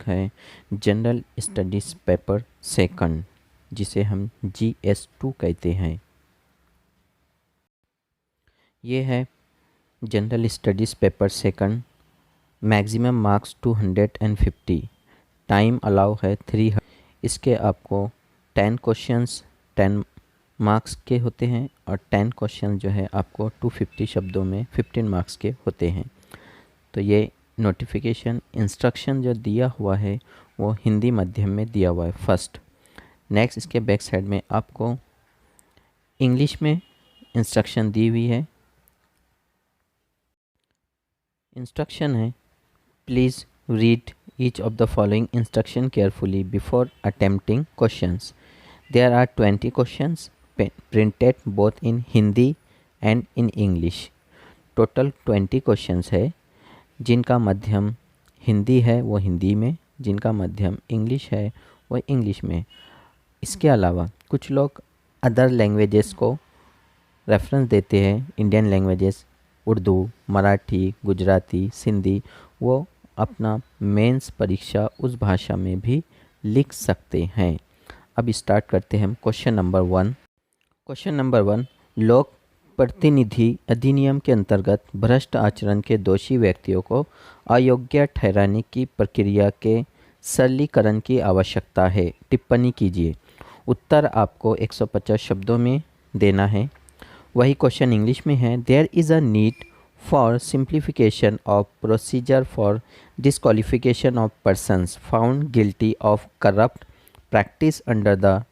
Topic है general studies paper second, जिसे हम GS2 कहते हैं। ये है general studies paper second. Maximum marks 250, time allow है 300। इसके आपको 10 क्वेश्चंस 10 मार्क्स के होते हैं और 10 क्वेश्चन जो है आपको 250 शब्दों में 15 मार्क्स के होते हैं। तो ये नोटिफिकेशन इंस्ट्रक्शन जो दिया हुआ है वो हिंदी माध्यम में दिया हुआ है फर्स्ट। नेक्स्ट इसके बैक साइड में आपको इंग्लिश में इंस्ट्रक्शन दी हुई है। इंस्ट्रक्शन है, please read each of the following instruction carefully before attempting questions. There are 20 questions printed both in Hindi and in English. Total 20 questions है, जिनका माध्यम हिंदी है वो हिंदी में, जिनका माध्यम इंग्लिश है वो इंग्लिश में। इसके अलावा कुछ लोग अदर लैंग्वेजेस को रेफरेंस देते हैं, इंडियन लैंग्वेजेस उर्दू, मराठी, गुजराती, सिंधी, वो अपना मेंस परीक्षा उस भाषा में भी लिख सकते हैं। अब स्टार्ट करते हैं हम क्वेश्चन नंबर 1। क्वेश्चन नंबर 1, लोक प्रतिनिधि अधिनियम के अंतर्गत भ्रष्ट आचरण के दोषी व्यक्तियों को अयोग्य ठहराने की प्रक्रिया के सरलीकरण की आवश्यकता है। टिप्पणी कीजिए। उत्तर आपको 150 शब्दों में देना है। वही क्वेश्चन इंग्लिश में है। There is a need for simplification of procedure for disqualification of persons found guilty of corrupt practice under the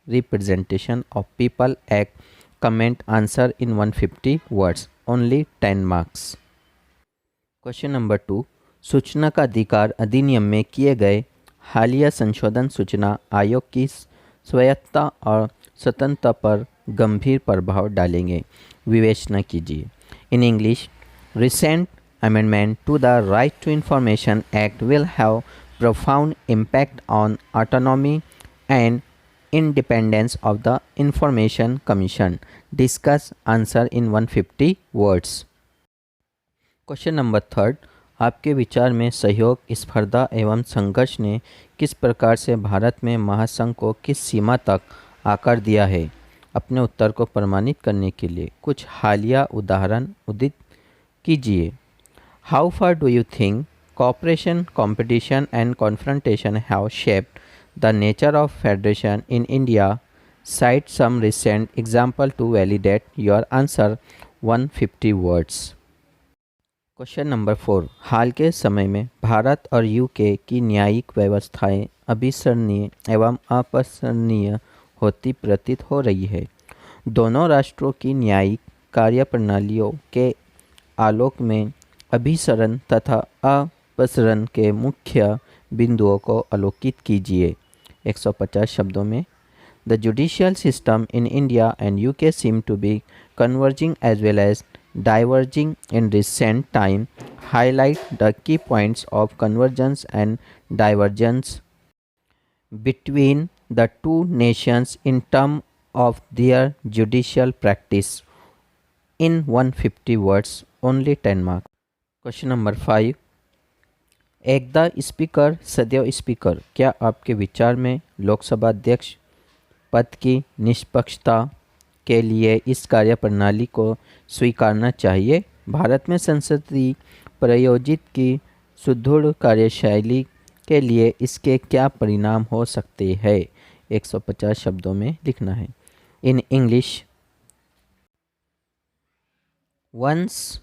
representation of people act. Comment answer in 150 words, only 10 marks. Question number 2, सूचना का अधिकार अधिनियम में किए गए हालिया संशोधन सूचना आयोग की स्वायत्तता और स्वतंत्रता पर गंभीर प्रभाव डालेंगे। विवेचना कीजिए। In English, recent amendment to the right to information act will have profound impact on autonomy and independence of the Information Commission. Discuss answer in 150 words. Question number 3, आपके विचार में सहयोग, स्पर्धा एवं संघर्ष ने किस प्रकार से भारत में महासंघ को किस सीमा तक आकार दिया है? अपने उत्तर को प्रमाणित करने के लिए कुछ हालिया उदाहरण उद्धृत कीजिए। How far do you think cooperation, competition and confrontation have shaped the nature of federation in India? Cite some recent example to validate your answer, 150 words. Question number 4, हाल के समय में भारत और यूके की न्यायिक व्यवस्थाएं अभिसरणीय एवं अपसरणीय होती प्रतीत हो रही है। दोनों राष्ट्रों की न्यायिक कार्यप्रणालियों के आलोक में अभिसरण तथा अपसरण के मुख्य बिंदुओं को अवलोकित कीजिए। 150 शब्दों में। The judicial system in India and UK seem to be converging as well as diverging in recent time. Highlight the key points of convergence and divergence between the two nations in term of their judicial practice in 150 words, only 10 marks. Question number 5, एकदा speaker सदैव speaker. क्या आपके विचार में लोकसभा अध्यक्ष पद की निष्पक्षता के लिए इस कार्यप्रणाली को स्वीकारना चाहिए? भारत में संसदीय प्रायोजित की सुदृढ़ कार्यशैली के लिए इसके क्या परिणाम हो सकते हैं? 150 शब्दों में लिखना है। In English, once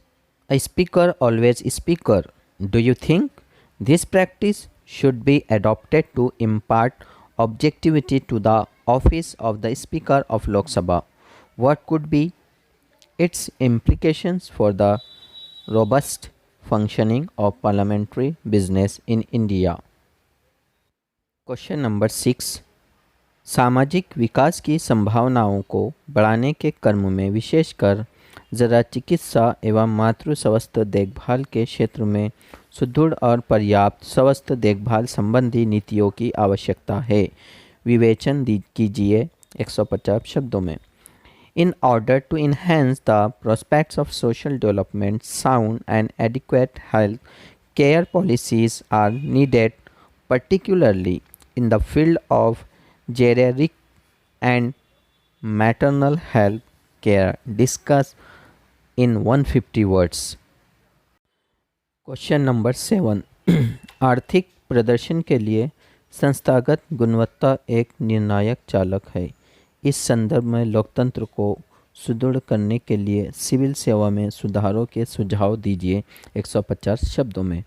a speaker always speaker. Do you think this practice should be adopted to impart objectivity to the office of the Speaker of Lok Sabha? What could be its implications for the robust functioning of parliamentary business in India? Question number 6, सामाजिक विकास की संभावनाओं को बढ़ाने के क्रम में विशेषकर ज़रा चिकित्सा एवं मातृ स्वास्थ्य देखभाल के क्षेत्र में सुदृढ़ और पर्याप्त स्वास्थ्य देखभाल संबंधी नीतियों की आवश्यकता है। विवेचन कीजिए 150 शब्दों में। In order to enhance the prospects of social development, sound and adequate health care policies are needed particularly in the field of geriatric and maternal health care. Discuss in 150 words. Question number 7। आर्थिक प्रदर्शन के लिए संस्थागत गुणवत्ता एक निर्णायक चालक है। इस संदर्भ में लोकतंत्र को सुदृढ़ करने के लिए सिविल सेवा में सुधारों के सुझाव दीजिए 150 शब्दों में।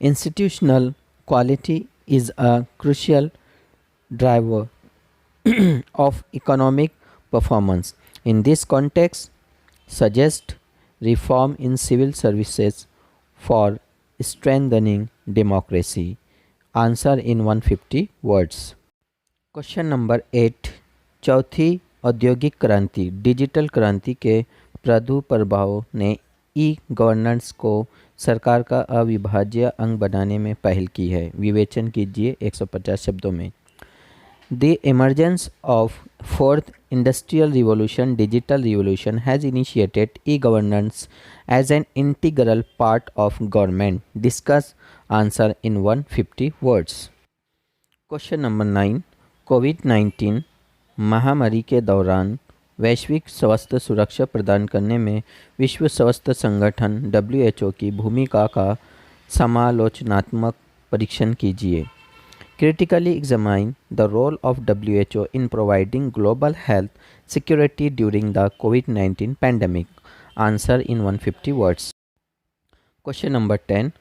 Institutional quality is a crucial driver of economic performance. In this context, suggest reform in civil services for strengthening democracy. Answer in 150 words. Question number 8। चौथी औद्योगिक क्रांति डिजिटल क्रांति के प्रादुर्भाव ने ई गवर्नेंस को सरकार का अविभाज्य अंग बनाने में पहल की है। विवेचन कीजिए 150 शब्दों में। The emergence of fourth industrial revolution, digital revolution, has initiated e-governance as an integral part of government. Discuss. Answer in 150 words. Question number 9. कोविड-19 महामारी के दौरान वैश्विक स्वास्थ्य सुरक्षा प्रदान करने में विश्व स्वास्थ्य संगठन WHO की भूमिका का समालोचनात्मक परीक्षण कीजिए। Critically examine the role of WHO in providing global health security during the COVID-19 pandemic. Answer in 150 words. Question number 10.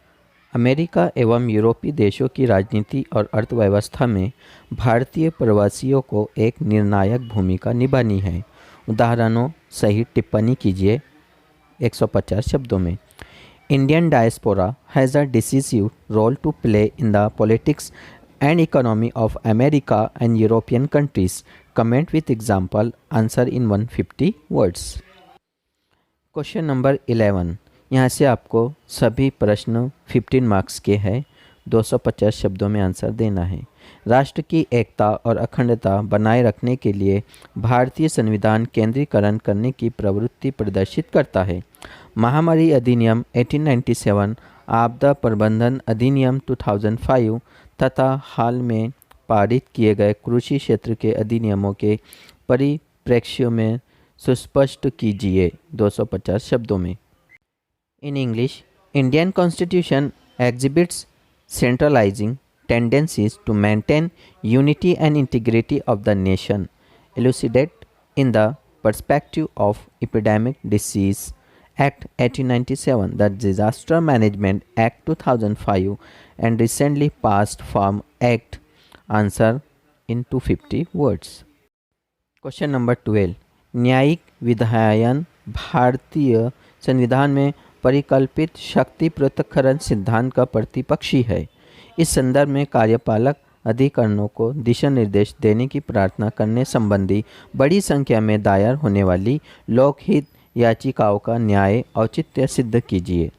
America एवं यूरोपीय देशों की राजनीति और अर्थव्यवस्था में भारतीय प्रवासियों को एक निर्णायक भूमिका निभानी है। उदाहरणों सहित टिप्पणी कीजिए 150 शब्दों में। Indian diaspora has a decisive role to play in the politics and economy of America and European countries. Comment with example. Answer in 150 words. Question number 11। यहाँ से आपको सभी प्रश्न 15 मार्क्स के हैं। 250 शब्दों में आंसर देना है। राष्ट्र की एकता और अखंडता बनाए रखने के लिए भारतीय संविधान केंद्रीकरण करने की प्रवृत्ति प्रदर्शित करता है। महामारी अधिनियम 1897, आपदा प्रबंधन अधिनियम 2005 तथा हाल में पारित किए गए कृषि क्षेत्र के अधिनियमों के परिप्रेक्ष्य में सुस्पष्ट कीजिए 250 शब्दों में। In English, Indian constitution exhibits centralising tendencies to maintain unity and integrity of the nation. Elucidate in the perspective of epidemic disease Act 1897, the Disaster Management Act 2005 and recently passed Farm Act. Answer in 250 words. Question number 12. न्यायिक विधायन भारतीय संविधान में परिकल्पित शक्ति पृथक्करण सिद्धांत का प्रतिपक्षी है। इस संदर्भ में कार्यपालक अधिकरणों को दिशा निर्देश देने की प्रार्थना करने संबंधी बड़ी संख्या में दायर होने वाली लोकहित याचिकाओं का न्याय औचित्य सिद्ध कीजिए।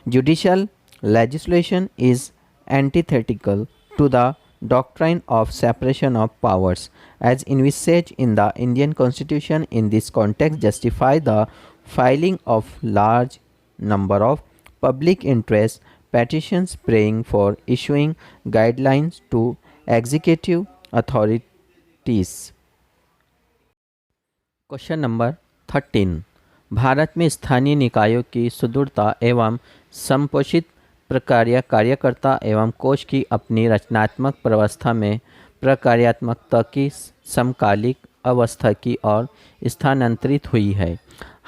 Judicial legislation is antithetical to the doctrine of separation of powers as envisaged in the Indian Constitution. In this context, justify the filing of large number of public interest petitions praying for issuing guidelines to executive authorities. Question number 13. Bharat में स्थानीय निकायों की सुदृढ़ता एवं संपोषित प्रक्रिया कार्यकर्ता एवं कोष की अपनी रचनात्मक व्यवस्था में प्रक्रियात्मकता की समकालिक अवस्था की ओर स्थानांतरित हुई है।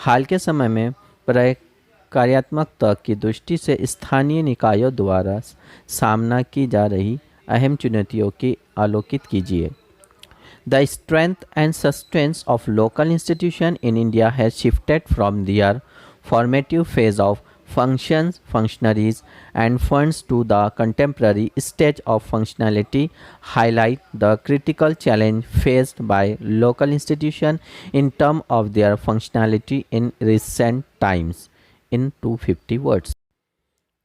हाल के समय में प्रक्रियात्मकता की दृष्टि से स्थानीय निकायों द्वारा सामना की जा रही अहम चुनौतियों की आलोकित कीजिए। The strength and substance of local institutions in India has shifted from their formative phase of functions, functionaries and funds to the contemporary stage of functionality, highlight the critical challenge faced by local institutions in terms of their functionality in recent times in 250 words.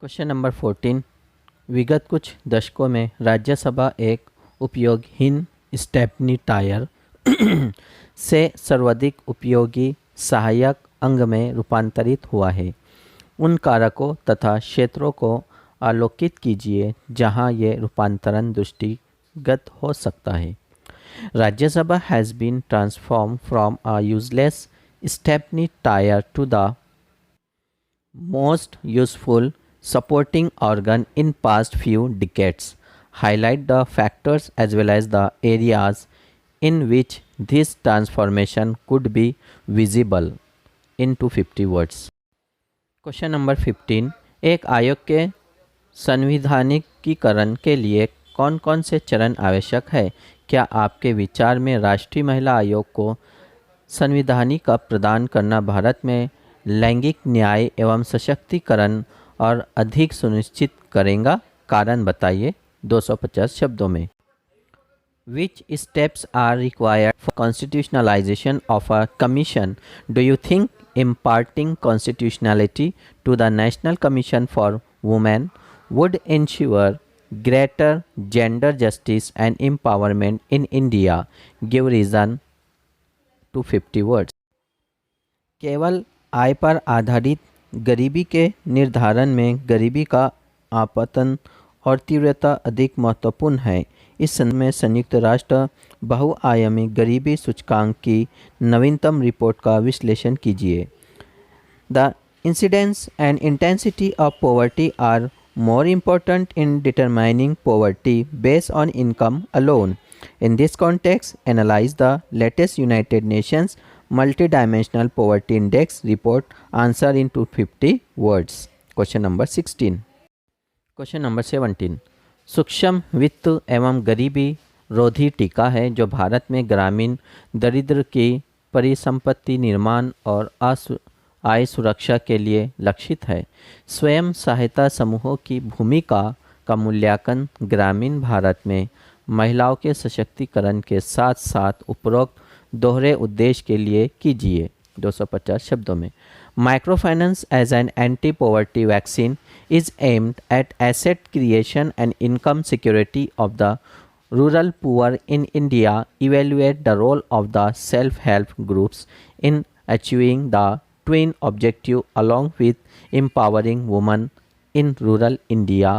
Question number 14. विगत कुछ दशकों में राज्यसभा एक उपयोगहीन stepney tyre से सर्वाधिक उपयोगी सहायक अंग में रूपांतरित हुआ है। उन कारकों तथा क्षेत्रों को आलोकित कीजिए जहां ये रूपांतरण दृष्टिगत हो सकता है। Rajya Sabha has been transform from a useless stepney tyre to the most useful supporting organ in past few decades. Highlight the factors as well as the areas in which this transformation could be visible in 250 words. Question number 15, एक आयोग के संविधानिकीकरण के लिए कौन कौन से चरण आवश्यक है? क्या आपके विचार में राष्ट्रीय महिला आयोग को संविधानिक प्रदान करना भारत में लैंगिक न्याय एवं सशक्तिकरण और अधिक सुनिश्चित करेगा? कारण बताइए 250 शब्दों में। Which steps are required for constitutionalization of a commission? Do you think imparting constitutionality to the National Commission for Women would ensure greater gender justice and empowerment in India? Give reason to 50 words. केवल आय पर आधारित गरीबी के निर्धारण में गरीबी का आपतन और तीव्रता अधिक महत्वपूर्ण है। इस संदर्भ में संयुक्त राष्ट्र बहुआयामी गरीबी सूचकांक की नवीनतम रिपोर्ट का विश्लेषण कीजिए। The incidence and intensity of poverty are more important in determining poverty based on income alone. In this context, analyze the latest United Nations Multidimensional Poverty Index report. Answer in 250 words. Question number 16. Question number 17. सूक्ष्म वित्त एवं गरीबी रोधी टीका है जो भारत में ग्रामीण दरिद्र की परिसंपत्ति निर्माण और आय सुरक्षा के लिए लक्षित है। स्वयं सहायता समूहों की भूमिका का मूल्यांकन ग्रामीण भारत में महिलाओं के सशक्तिकरण के साथ साथ उपरोक्त दोहरे उद्देश्य के लिए कीजिए 250 शब्दों में। Micro finance as an anti poverty vaccine is aimed at asset creation and income security of the rural poor in India. Evaluate the role of the self help groups in achieving the twin objective along with empowering women in rural India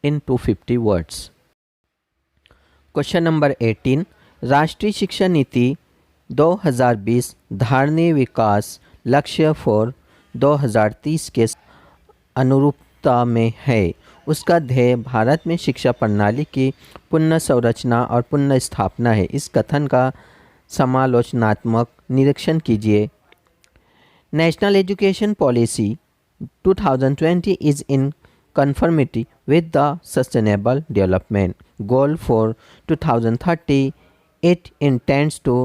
in 250 words. Question number 18. राष्ट्रीय शिक्षा नीति 2020 धारणीय विकास लक्ष्य for 2030 के अनुरूपता में है। उसका ध्येय भारत में शिक्षा प्रणाली की पुनः संरचना और पुनः स्थापना है। इस कथन का समालोचनात्मक निरीक्षण कीजिए। National Education Policy 2020 is in conformity with the Sustainable Development Goal for 2030. It intends to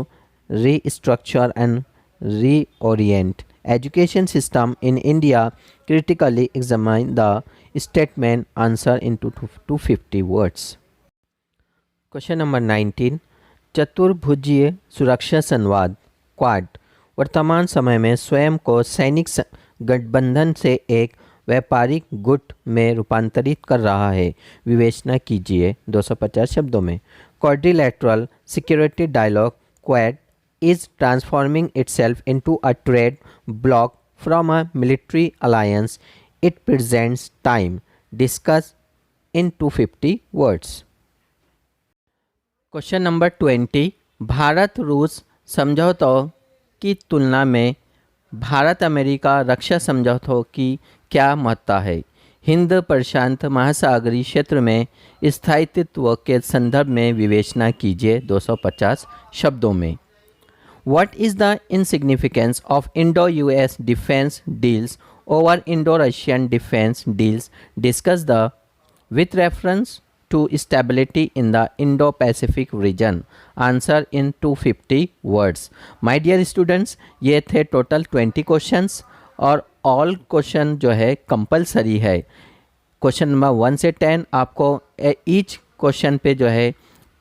restructure and reorient education system in India. Critically examine the statement. Answer into 250 words. Question number 19. चतुर्भुजीय सुरक्षा संवाद quad वर्तमान समय में स्वयं को सैनिक गठबंधन से एक व्यापारिक गुट में रूपांतरित कर रहा है। विवेचना कीजिए 250 शब्दों में। Quadrilateral security dialogue quad is transforming itself into a trade bloc from a military alliance. It presents time. Discuss in 250 words. Question number 20. Bharat रूस समझौतों की तुलना में भारत अमेरिका रक्षा समझौतों की क्या महत्ता है? हिंद प्रशांत महासागरीय क्षेत्र में स्थायित्व के संदर्भ में विवेचना कीजिए 250 शब्दों में। What is the insignificance of Indo-US defense deals over Indo-Russian defense deals? Discuss the with reference to stability in the Indo-Pacific region. Answer in 250 words. My dear students, ये थे टोटल 20 क्वेश्चंस और ऑल क्वेश्चन जो है compulsory है। Question number 1 से 10 आपको each question पे जो है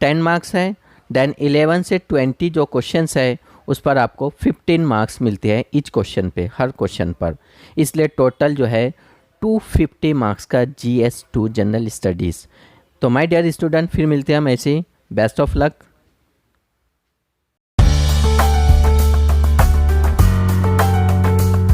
10 मार्क्स है। देन 11 से 20 जो क्वेश्चंस है उस पर आपको 15 मार्क्स मिलते हैं ईच क्वेश्चन पे, हर क्वेश्चन पर। इसलिए टोटल जो है 250 मार्क्स का GS2 जनरल स्टडीज़। तो माय डियर स्टूडेंट, फिर मिलते हैं हम ऐसे। Best of luck.